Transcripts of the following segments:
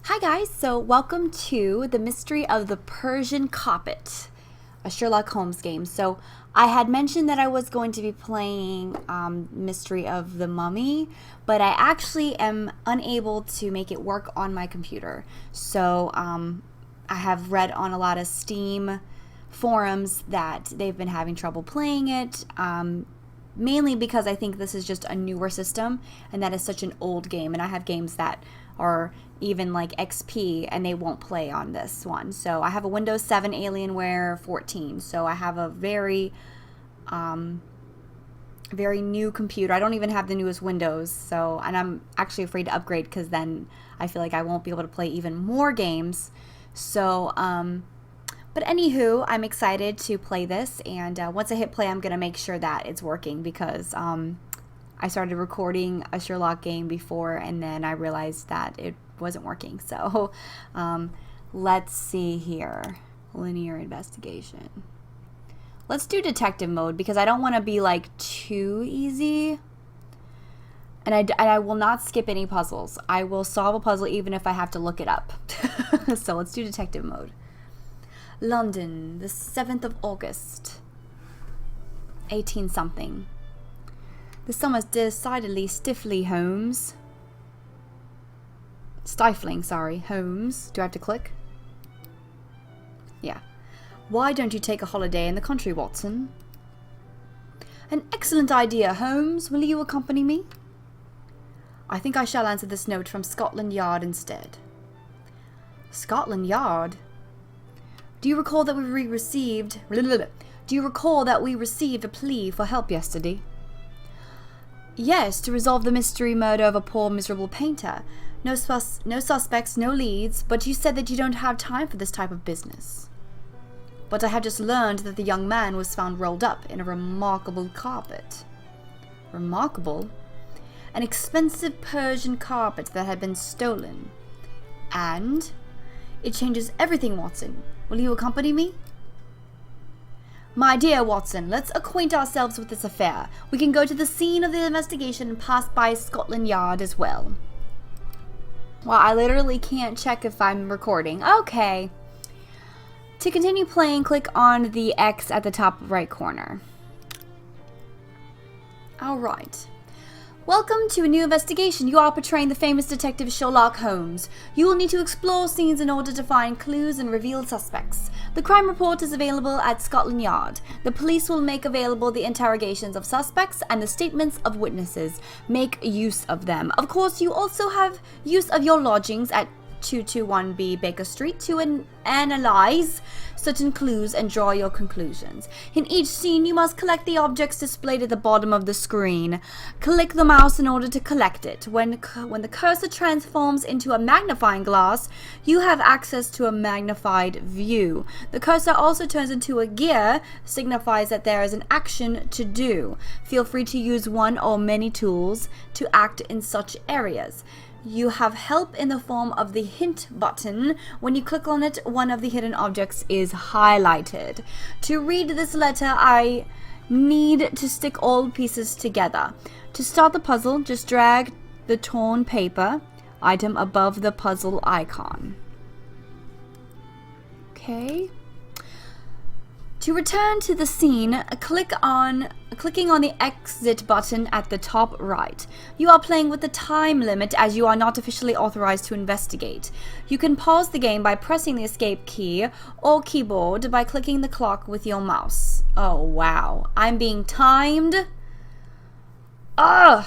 Hi guys, so welcome to The Mystery of the Persian Carpet, a Sherlock Holmes game. So I had mentioned that I was going to be playing Mystery of the Mummy, but I actually am unable to make it work on my computer. So I have read on a lot of Steam forums that they've been having trouble playing it, mainly because I think this is just a newer system and that is such an old game, and I have games that are even like XP and they won't play on this one. So I have a Windows 7 Alienware 14, so I have a very new computer. I don't even have the newest Windows, so, and I'm actually afraid to upgrade because then I feel like I won't be able to play even more games. So but anywho, I'm excited to play this, and once I hit play, I'm gonna make sure that it's working because I started recording a Sherlock game before and then I realized that it wasn't working. So let's see here. Linear investigation. Let's do detective mode because I don't want to be like too easy. And I will not skip any puzzles. I will solve a puzzle even if I have to look it up. So let's do detective mode. London, the 7th of August. 18 something. The summer's decidedly stifling, Holmes. Stifling, sorry. Holmes. Do I have to click? Yeah. Why don't you take a holiday in the country, Watson? An excellent idea, Holmes. Will you accompany me? I think I shall answer this note from Scotland Yard instead. Scotland Yard? Do you recall that we received a plea for help yesterday? Yes, to resolve the mystery murder of a poor, miserable painter. No suspects, no leads, but you said that you don't have time for this type of business. But I have just learned that the young man was found rolled up in a remarkable carpet. Remarkable? An expensive Persian carpet that had been stolen. And it changes everything, Watson. Will you accompany me? My dear Watson, let's acquaint ourselves with this affair. We can go to the scene of the investigation and pass by Scotland Yard as well. Well, I literally can't check if I'm recording. Okay. To continue playing, click on the X at the top right corner. Alright. Welcome to a new investigation. You are portraying the famous detective Sherlock Holmes. You will need to explore scenes in order to find clues and reveal suspects. The crime report is available at Scotland Yard. The police will make available the interrogations of suspects and the statements of witnesses. Make use of them. Of course, you also have use of your lodgings at 221B Baker Street to analyze certain clues and draw your conclusions. In each scene, you must collect the objects displayed at the bottom of the screen. Click the mouse in order to collect it. When the cursor transforms into a magnifying glass, you have access to a magnified view. The cursor also turns into a gear, signifies that there is an action to do. Feel free to use one or many tools to act in such areas. You have help in the form of the hint button. When you click on it, one of the hidden objects is highlighted. To read this letter, I need to stick all pieces together. To start the puzzle, just drag the torn paper item above the puzzle icon. Okay. To return to the scene, clicking on the exit button at the top right. You are playing with the time limit as you are not officially authorized to investigate. You can pause the game by pressing the escape key or keyboard by clicking the clock with your mouse. Oh wow, I'm being timed. Ugh.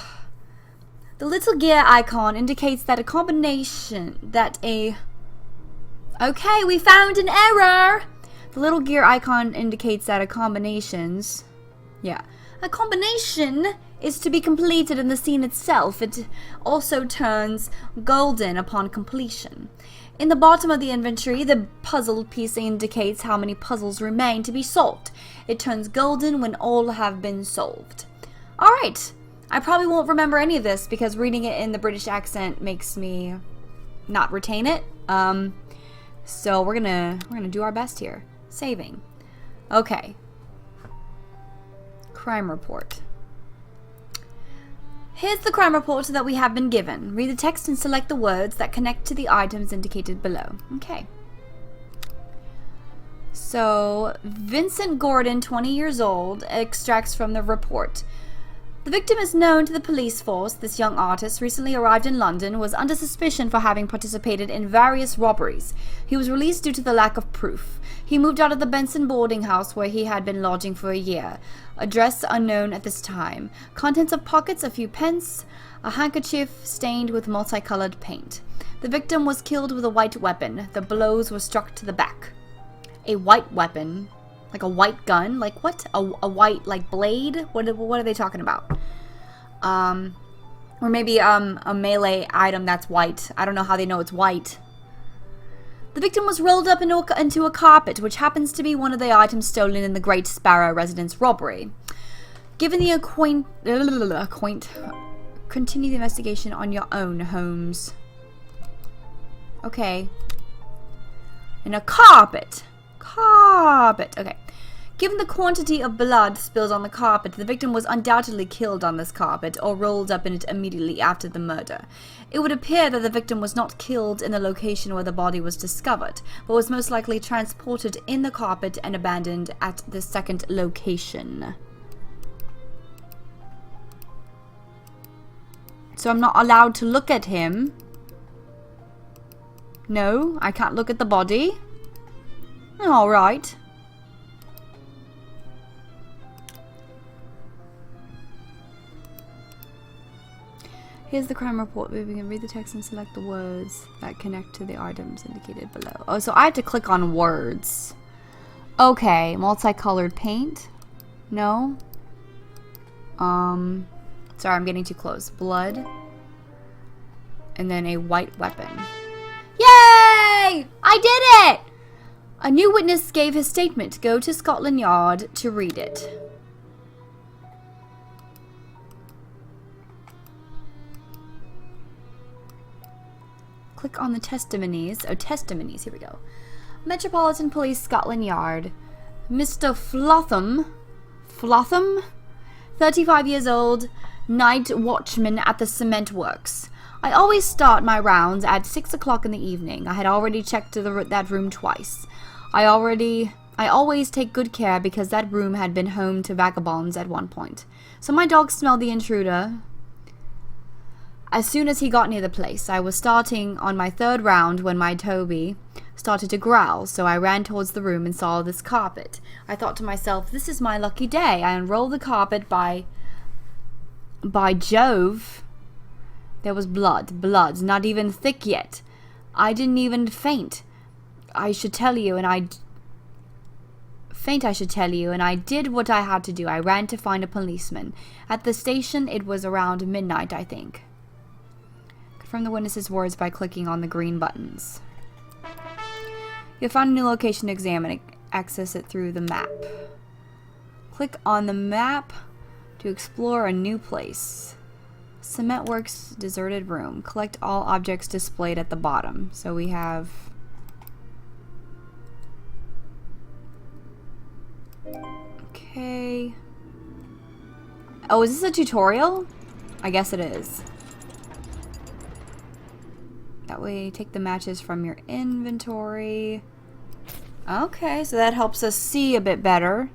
The little gear icon indicates that Okay, we found an error! The little gear icon indicates that a combination is to be completed in the scene itself. It also turns golden upon completion. In the bottom of the inventory, the puzzle piece indicates how many puzzles remain to be solved. It turns golden when all have been solved. Alright, I probably won't remember any of this because reading it in the British accent makes me not retain it. So we're gonna do our best here. Saving. Okay. Crime report. Here's the crime report that we have been given. Read the text and select the words that connect to the items indicated below. Okay. So, Vincent Gordon, 20 years old, extracts from the report. The victim is known to the police force. This young artist, recently arrived in London, was under suspicion for having participated in various robberies. He was released due to the lack of proof. He moved out of the Benson boarding house where he had been lodging for a year. Address unknown at this time. Contents of pockets, a few pence, a handkerchief stained with multicolored paint. The victim was killed with a white weapon. The blows were struck to the back. A white weapon? Like a white gun? Like what? A white, like, blade? What are they talking about? Or maybe a melee item that's white. I don't know how they know it's white. The victim was rolled up into a carpet, which happens to be one of the items stolen in the Great Sparrow residence robbery. Given the continue the investigation on your own, Holmes. Okay. In a carpet. Okay. Given the quantity of blood spilled on the carpet, the victim was undoubtedly killed on this carpet or rolled up in it immediately after the murder. It would appear that the victim was not killed in the location where the body was discovered, but was most likely transported in the carpet and abandoned at the second location. So I'm not allowed to look at him. No, I can't look at the body. All right. Here's the crime report. We can read the text and select the words that connect to the items indicated below. Oh, so I have to click on words. Okay, multicolored paint. No. Sorry, I'm getting too close. Blood. And then a white weapon. Yay! I did it! A new witness gave his statement. Go to Scotland Yard to read it. Click on the testimonies. Oh, testimonies. Here we go. Metropolitan Police, Scotland Yard. Mr. Flotham, 35 years old, night watchman at the cement works. I always start my rounds at 6 o'clock in the evening. I had already checked that room twice. I always take good care because that room had been home to vagabonds at one point. So my dog smelled the intruder as soon as he got near the place. I was starting on my third round when my Toby started to growl, so I ran towards the room and saw this carpet. I thought to myself, this is my lucky day. I unrolled the carpet. By Jove, there was blood, not even thick yet. I didn't even faint. I should tell you, and I did what I had to do. I ran to find a policeman. At the station, it was around midnight, I think. Confirm the witness's words by clicking on the green buttons. You'll find a new location to examine. Access it through the map. Click on the map to explore a new place. Cementworks deserted room. Collect all objects displayed at the bottom. So we have... Okay. Oh, is this a tutorial? I guess it is. That way, take the matches from your inventory. Okay, so that helps us see a bit better.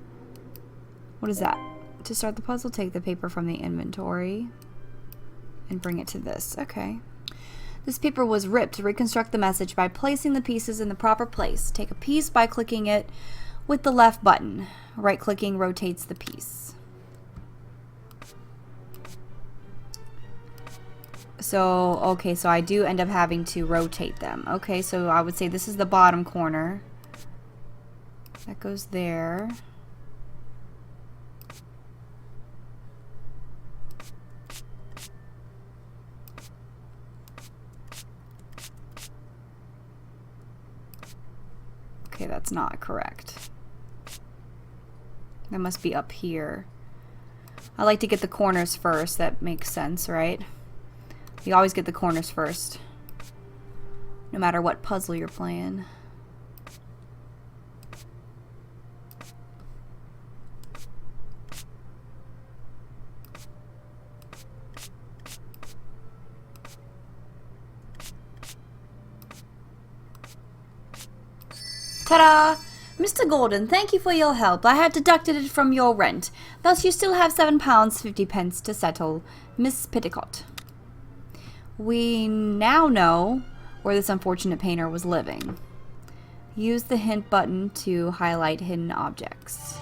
What is that? To start the puzzle, take the paper from the inventory and bring it to this. Okay. This paper was ripped. To reconstruct the message by placing the pieces in the proper place. Take a piece by clicking it with the left button. Right-clicking rotates the piece. So, okay, so I do end up having to rotate them. Okay, so I would say this is the bottom corner. That goes there. Okay, that's not correct. That must be up here. I like to get the corners first. That makes sense, right? You always get the corners first, no matter what puzzle you're playing. Ta-da! Mr. Gordon, thank you for your help. I have deducted it from your rent. Thus you still have £7.50 to settle. Miss Pitticott. We now know where this unfortunate painter was living. Use the hint button to highlight hidden objects.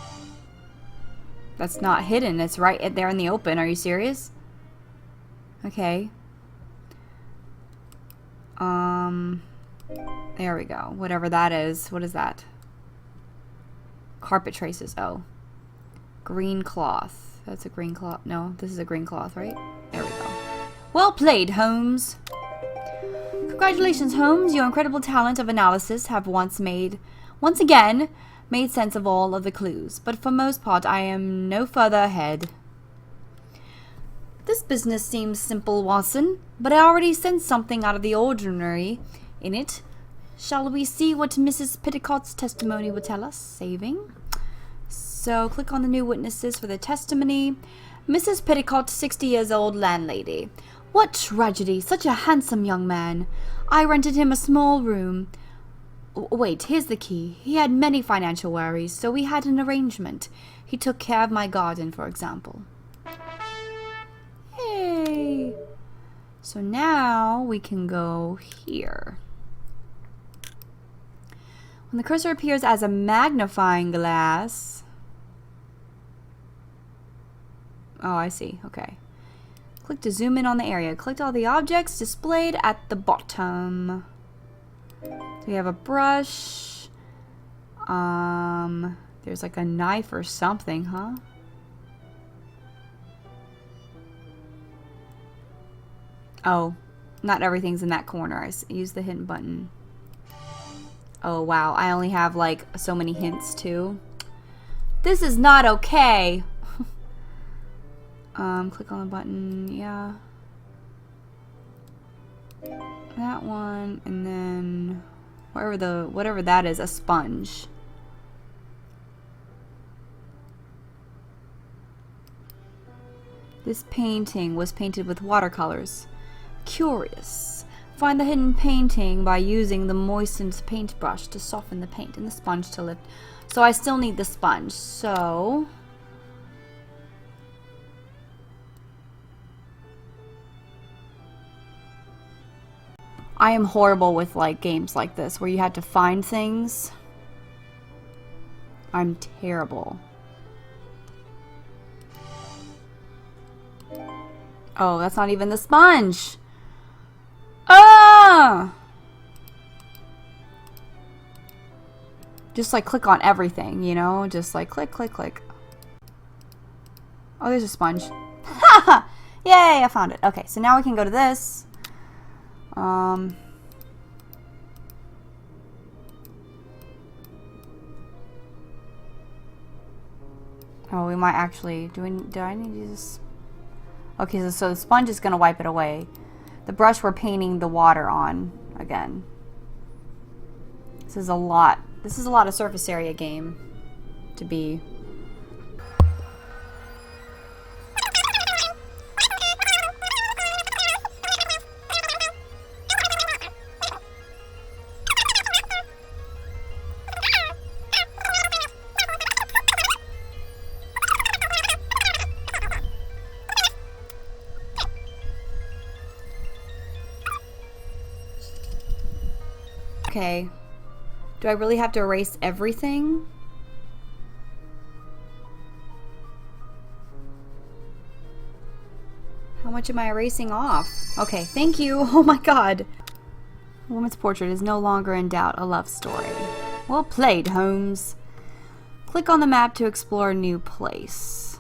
That's not hidden. It's right there in the open. Are you serious? Okay. There we go. Whatever that is. What is that? Carpet traces. Oh. Green cloth. That's a green cloth. No, this is a green cloth, right? There we go. Well played, Holmes. Congratulations, Holmes. Your incredible talent of analysis have once again made sense of all of the clues. But for most part, I am no further ahead. This business seems simple, Watson, but I already sense something out of the ordinary in it. Shall we see what Mrs. Pitticott's testimony will tell us? Saving. So, click on the new witnesses for the testimony. Mrs. Pitticott, 60 years old, landlady. What tragedy! Such a handsome young man. I rented him a small room. Wait, here's the key. He had many financial worries, so we had an arrangement. He took care of my garden, for example. Hey! So now we can go here. When the cursor appears as a magnifying glass... Oh, I see. Okay. Click to zoom in on the area. Collect all the objects displayed at the bottom. So we have a brush. There's like a knife or something, huh? Oh, not everything's in that corner. I use the hint button. Oh, wow. I only have like so many hints too. This is not okay. Click on the button. Yeah. That one, and then whatever that is, a sponge. This painting was painted with watercolors. Curious. Find the hidden painting by using the moistened paintbrush to soften the paint and the sponge to lift. So I still need the sponge. So I am horrible with like games like this where you have to find things. I'm terrible. Oh, that's not even the sponge. Ah! Just like click on everything, you know? Just like click, click, click. Oh, there's a sponge. Ha! Yay, I found it. Okay, so now we can go to this. Oh, we might actually... Do I need to use... Okay, so the sponge is going to wipe it away. The brush we're painting the water on again. This is a lot. This is a lot of surface area game to be. Okay. Do I really have to erase everything? How much am I erasing off? Okay, thank you. Oh my god. A woman's portrait is no longer in doubt. A love story. Well played, Holmes. Click on the map to explore a new place.